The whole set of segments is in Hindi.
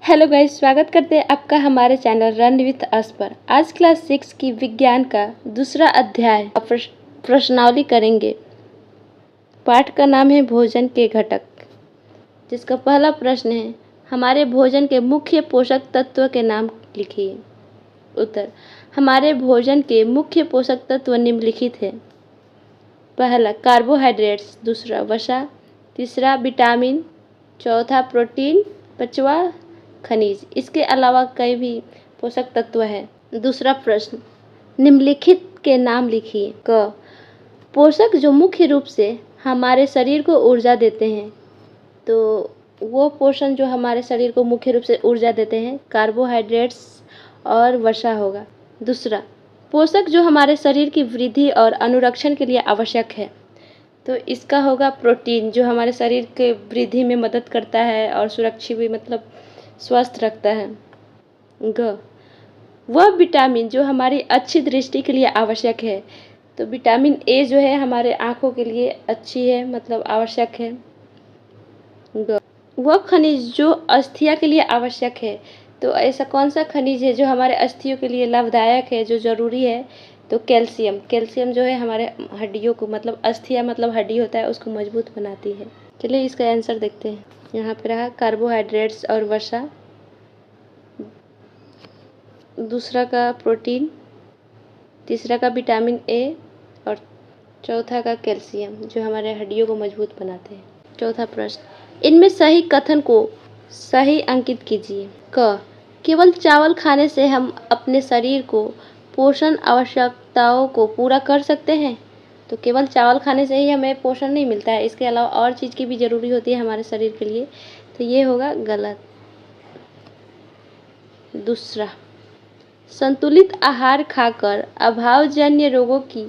हेलो गाइस, स्वागत करते हैं आपका हमारे चैनल रन विथ अस पर। आज क्लास 6 की विज्ञान का दूसरा अध्याय प्रश्नावली करेंगे। पाठ का नाम है भोजन के घटक, जिसका पहला प्रश्न है हमारे भोजन के मुख्य पोषक तत्व के नाम लिखिए। उत्तर, हमारे भोजन के मुख्य पोषक तत्व निम्नलिखित है। पहला कार्बोहाइड्रेट्स, दूसरा वसा, तीसरा विटामिन, चौथा प्रोटीन, पांचवा खनिज। इसके अलावा कई भी पोषक तत्व है। दूसरा प्रश्न, निम्नलिखित के नाम लिखिए। क, पोषक जो मुख्य रूप से हमारे शरीर को ऊर्जा देते हैं, तो वो पोषण जो हमारे शरीर को मुख्य रूप से ऊर्जा देते हैं कार्बोहाइड्रेट्स और वसा होगा। दूसरा, पोषक जो हमारे शरीर की वृद्धि और अनुरक्षण के लिए आवश्यक है, तो इसका होगा प्रोटीन, जो हमारे शरीर के वृद्धि में मदद करता है और सुरक्षित भी मतलब स्वस्थ रखता है। ग, वह विटामिन जो हमारी अच्छी दृष्टि के लिए आवश्यक है, तो विटामिन ए जो है हमारे आँखों के लिए अच्छी है, मतलब आवश्यक है। ग, वह खनिज जो अस्थियां के लिए आवश्यक है, तो ऐसा कौन सा खनिज है जो हमारे अस्थियों के लिए लाभदायक है, जो ज़रूरी है, तो कैल्शियम। कैल्शियम जो है हमारे हड्डियों को, मतलब अस्थियां मतलब हड्डी होता है, उसको मजबूत बनाती है। चलिए इसका आंसर देखते हैं। यहाँ पे रहा कार्बोहाइड्रेट्स और वसा, दूसरा का प्रोटीन, तीसरा का विटामिन ए और चौथा का कैल्शियम, जो हमारे हड्डियों को मजबूत बनाते हैं। चौथा प्रश्न, इनमें सही कथन को सही अंकित कीजिए। क, केवल चावल खाने से हम अपने शरीर को पोषण आवश्यकताओं को पूरा कर सकते हैं, तो केवल चावल खाने से ही हमें पोषण नहीं मिलता है, इसके अलावा और चीज़ की भी ज़रूरी होती है हमारे शरीर के लिए, तो ये होगा गलत। दूसरा, संतुलित आहार खाकर अभावजन्य रोगों की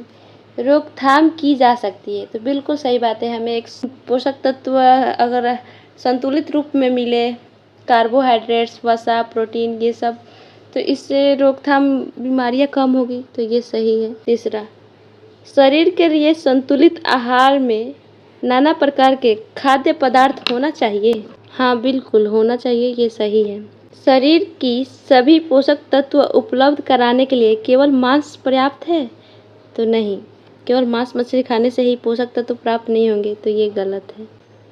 रोकथाम की जा सकती है, तो बिल्कुल सही बात है। हमें एक पोषक तत्व अगर संतुलित रूप में मिले, कार्बोहाइड्रेट्स, वसा, प्रोटीन, ये सब, तो इससे रोकथाम बीमारियां कम होगी, तो ये सही है। तीसरा, शरीर के लिए संतुलित आहार में नाना प्रकार के खाद्य पदार्थ होना चाहिए। हाँ, बिल्कुल होना चाहिए, ये सही है। शरीर की सभी पोषक तत्व उपलब्ध कराने के लिए केवल मांस पर्याप्त है, तो नहीं, केवल मांस मछली खाने से ही पोषक तत्व प्राप्त नहीं होंगे, तो ये गलत है।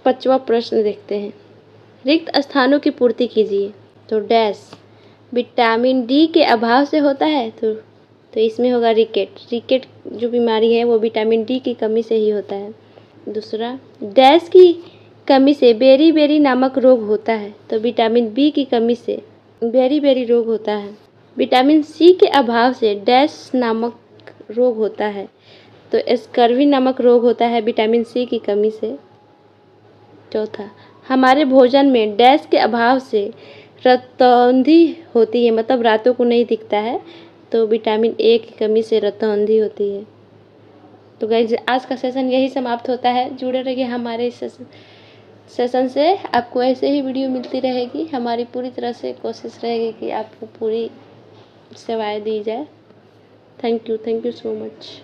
पांचवा प्रश्न देखते हैं। रिक्त स्थानों की पूर्ति कीजिए। तो डैश, विटामिन डी के अभाव से होता है, तो इसमें होगा रिकेट। रिकेट जो बीमारी है वो विटामिन डी की कमी से ही होता है। दूसरा, डैश की कमी से बेरी बेरी नामक रोग होता है, तो विटामिन बी की कमी से बेरी बेरी रोग होता है। विटामिन सी के अभाव से डैश नामक रोग होता है, तो स्कर्वी नामक रोग होता है विटामिन सी की कमी से। चौथा, हमारे भोजन में डैश के अभाव से रतौंधी होती है, मतलब रातों को नहीं दिखता है, तो विटामिन ए की कमी से रतौंधी होती है। तो गाइस, आज का सेशन यही समाप्त होता है। जुड़े रहिए हमारे सेशन से, आपको ऐसे ही वीडियो मिलती रहेगी। हमारी पूरी तरह से कोशिश रहेगी कि आपको पूरी सेवाएं दी जाए। Thank you so much.